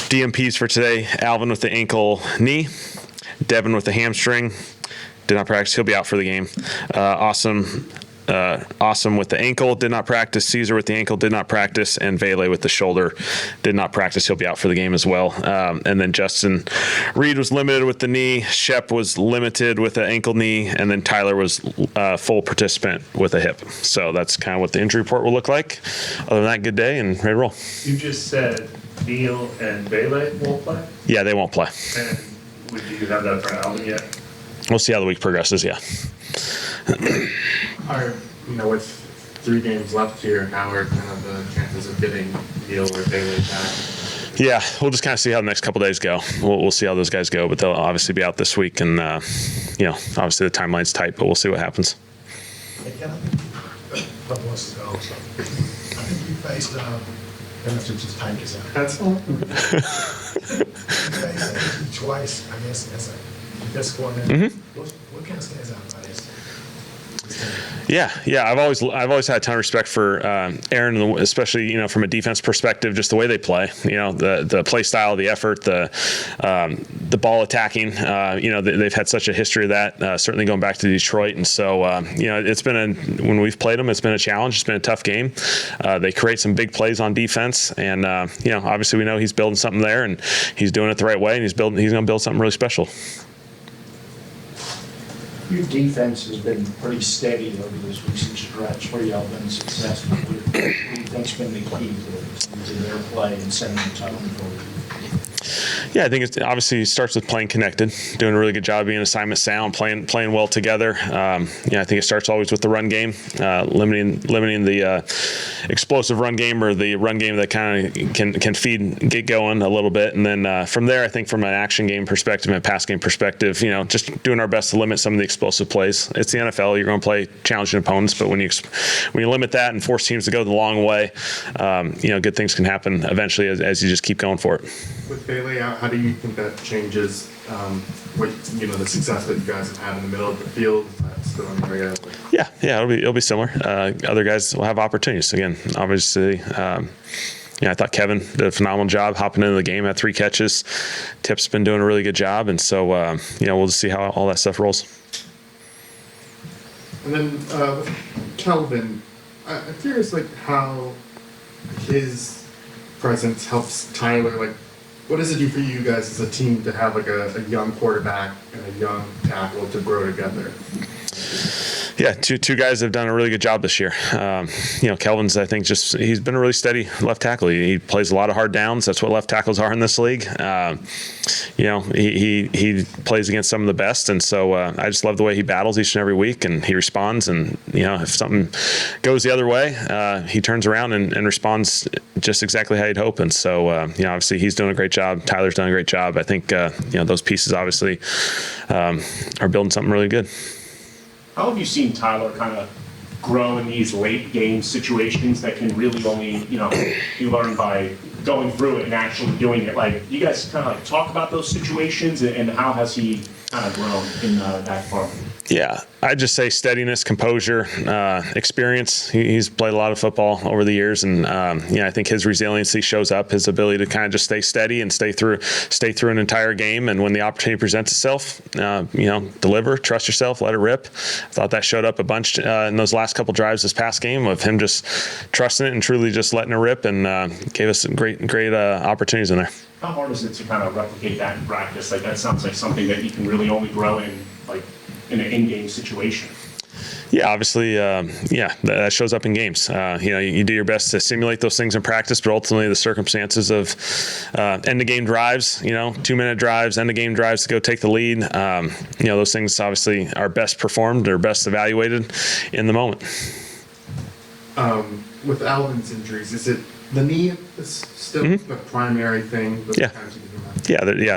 DMPs for today: Alvin with the ankle knee, Devin with the hamstring, did not practice. He'll be out for the game. Awesome with the ankle, did not practice. Caesar with the ankle, did not practice. And Vele with the shoulder, did not practice. He'll be out for the game as well. And then Justin Reed was limited with the knee. Shep was limited with the ankle knee. And then Tyler was full participant with a hip. So that's kind of what the injury report will look like. Other than that, good day and ready to roll. You just said Neil and Vele won't play? Yeah, they won't play. And do you have that for Alvin yet? We'll see how the week progresses, yeah. With 3 games left here, how are kind of the chances of getting Neil or Bailey back? Yeah, we'll just kind of see how the next couple days go. We'll see how those guys go, but they'll obviously be out this week, and obviously the timeline's tight, but we'll see what happens. Hey, Kellen, a couple months ago, I think you faced just tight as that. That's all. You faced twice, I guess, as a defensive coordinator. What kind of stands out about this? Yeah. I've always had a ton of respect for Aaron, especially from a defense perspective, just the way they play. The play style, the effort, the ball attacking. They've had such a history of that. Certainly going back to Detroit, and so it's been when we've played them, it's been a challenge. It's been a tough game. They create some big plays on defense, and obviously we know he's building something there, and he's doing it the right way, and he's going to build something really special. Your defense has been pretty steady over this recent stretch where y'all been successful. What do you think's been the key to their play and setting the tone for you? Yeah, I think it obviously starts with playing connected, doing a really good job being assignment sound, playing well together. I think it starts always with the run game, limiting the explosive run game or the run game that kind of can get going a little bit, and then from there, I think from an action game perspective and a pass game perspective, just doing our best to limit some of the explosive plays. It's the NFL; you're going to play challenging opponents, but when you limit that and force teams to go the long way, good things can happen eventually as you just keep going for it. With Bailey out, how do you think that changes the success that you guys have had in the middle of the field? Still an area? Yeah, it'll be similar. Other guys will have opportunities. Again, obviously, I thought Kevin did a phenomenal job hopping into the game, had 3 catches. Tip's been doing a really good job, and so we'll just see how all that stuff rolls. And then with Kelvin, I'm curious how his presence helps Tyler. What does it do for you guys as a team to have a young quarterback and a young tackle to grow together? Yeah, two guys have done a really good job this year. Kelvin's, I think, he's been a really steady left tackle. He plays a lot of hard downs. That's what left tackles are in this league. He plays against some of the best, and so I just love the way he battles each and every week, and he responds. And if something goes the other way, he turns around and responds just exactly how you'd hope. And so obviously he's doing a great job. Tyler's done a great job. I think those pieces obviously are building something really good. How have you seen Tyler kind of grow in these late game situations that can really only, you learn by going through it and actually doing it? You guys kind of talk about those situations, and how has he kind of grown in that far? Yeah, I'd just say steadiness, composure, experience. He's played a lot of football over the years, and I think his resiliency shows up. His ability to kind of just stay steady and stay through an entire game, and when the opportunity presents itself, deliver, trust yourself, let it rip. I thought that showed up a bunch in those last couple drives this past game of him just trusting it and truly just letting it rip, and gave us some great opportunities in there. How hard is it to kind of replicate that in practice? That sounds like something that you can really only grow in an in-game situation. Yeah, obviously, that shows up in games. You do your best to simulate those things in practice, but ultimately the circumstances of end-of-game drives, 2-minute drives, end-of-game drives to go take the lead, those things obviously are best performed or best evaluated in the moment. With Alvin's injuries, is it the knee is still the primary thing? Yeah,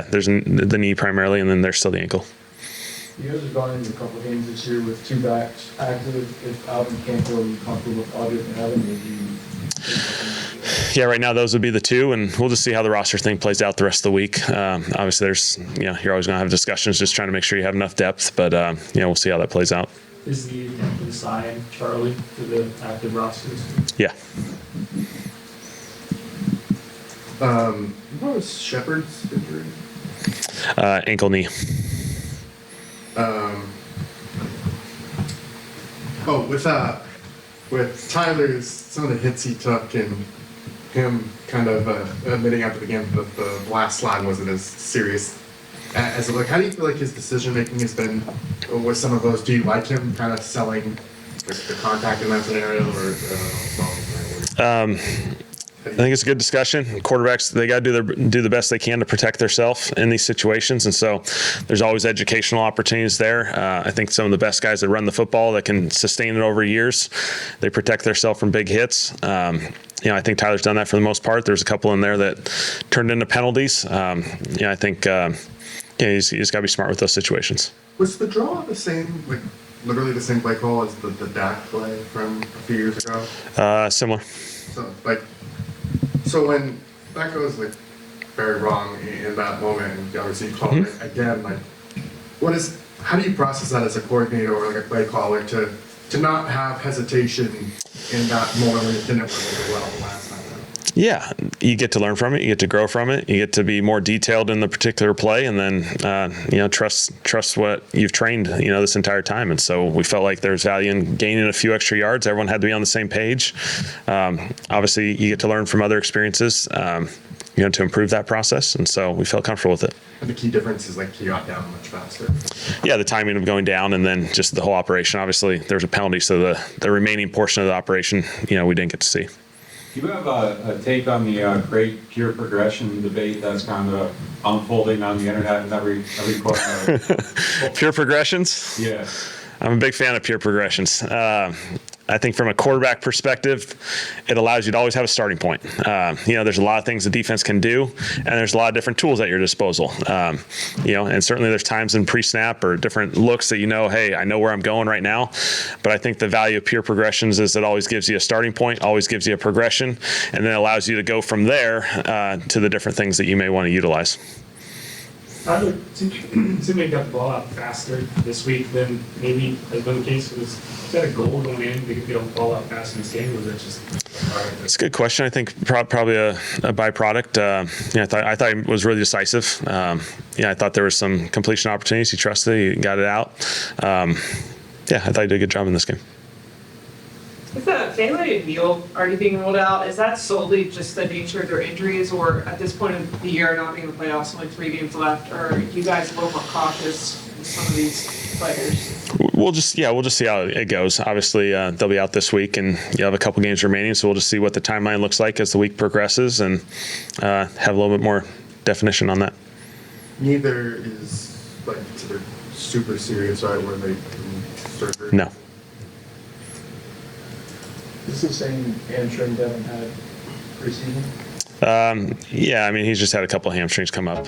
there's the knee primarily, and then there's still the ankle. You guys have gone into a couple of games this year with 2 backs active. If Alvin can't go, are you comfortable with Audrey and Evan? Yeah, right now those would be the 2, and we'll just see how the roster thing plays out the rest of the week. Obviously, you're always going to have discussions, just trying to make sure you have enough depth, but we'll see how that plays out. Is the intent to assign Charlie to the active rosters? Yeah. What was Shepard's injury? Ankle knee. Oh, with Tyler's, some of the hits he took and him kind of admitting after the game that the last slide wasn't as serious as it looked. How do you feel like his decision making has been with some of those? Do you like him kind of selling the contact in that scenario, or I think it's a good discussion. Quarterbacks, they got to do the best they can to protect themselves in these situations, and so there's always educational opportunities there. I think some of the best guys that run the football that can sustain it over years, they protect themselves from big hits. I think Tyler's done that for the most part. There's a couple in there that turned into penalties. I think he's got to be smart with those situations. Was the draw the same, like literally the same play call as the Dak play from a few years ago? Similar. So when that goes like very wrong in that moment, and obviously you call it again, like how do you process that as a coordinator or like a play caller to not have hesitation in that moment when it didn't work so well last time? Yeah, you get to learn from it. You get to grow from it. You get to be more detailed in the particular play, and then trust what you've trained this entire time. And so we felt like there's value in gaining a few extra yards. Everyone had to be on the same page. Obviously, you get to learn from other experiences, to improve that process. And so we felt comfortable with it. And the key difference is like he got down much faster. Yeah, the timing of going down, and then just the whole operation. Obviously, there was a penalty, so the remaining portion of the operation, we didn't get to see. Do you have a take on the great pure progression debate that's kind of unfolding on the internet and every corner? Pure progressions? Yeah. I'm a big fan of pure progressions. I think from a quarterback perspective, it allows you to always have a starting point. There's a lot of things the defense can do, and there's a lot of different tools at your disposal. And certainly there's times in pre-snap or different looks that hey, I know where I'm going right now. But I think the value of pure progressions is it always gives you a starting point, always gives you a progression, and then allows you to go from there to the different things that you may want to utilize. Tyler, seemed like he got the ball out faster this week than maybe has been the case. Was that a goal going in to get the ball out fast in this game, or was it just? It's a good question. I think probably a byproduct. I thought he was really decisive. I thought there was some completion opportunities. He trusted. He got it out. I thought he did a good job in this game. Is the Bailey and Neal already being ruled out? Is that solely just the nature of their injuries, or at this point of the year, not being in the playoffs, only 3 games left, or are you guys a little more cautious with some of these players? We'll just see how it goes. Obviously, they'll be out this week, and you have a couple games remaining, so we'll just see what the timeline looks like as the week progresses, and have a little bit more definition on that. Neither is considered super serious, right? Where they surgery. No. This is the same hamstring Devin had preseason? He's just had a couple of hamstrings come up.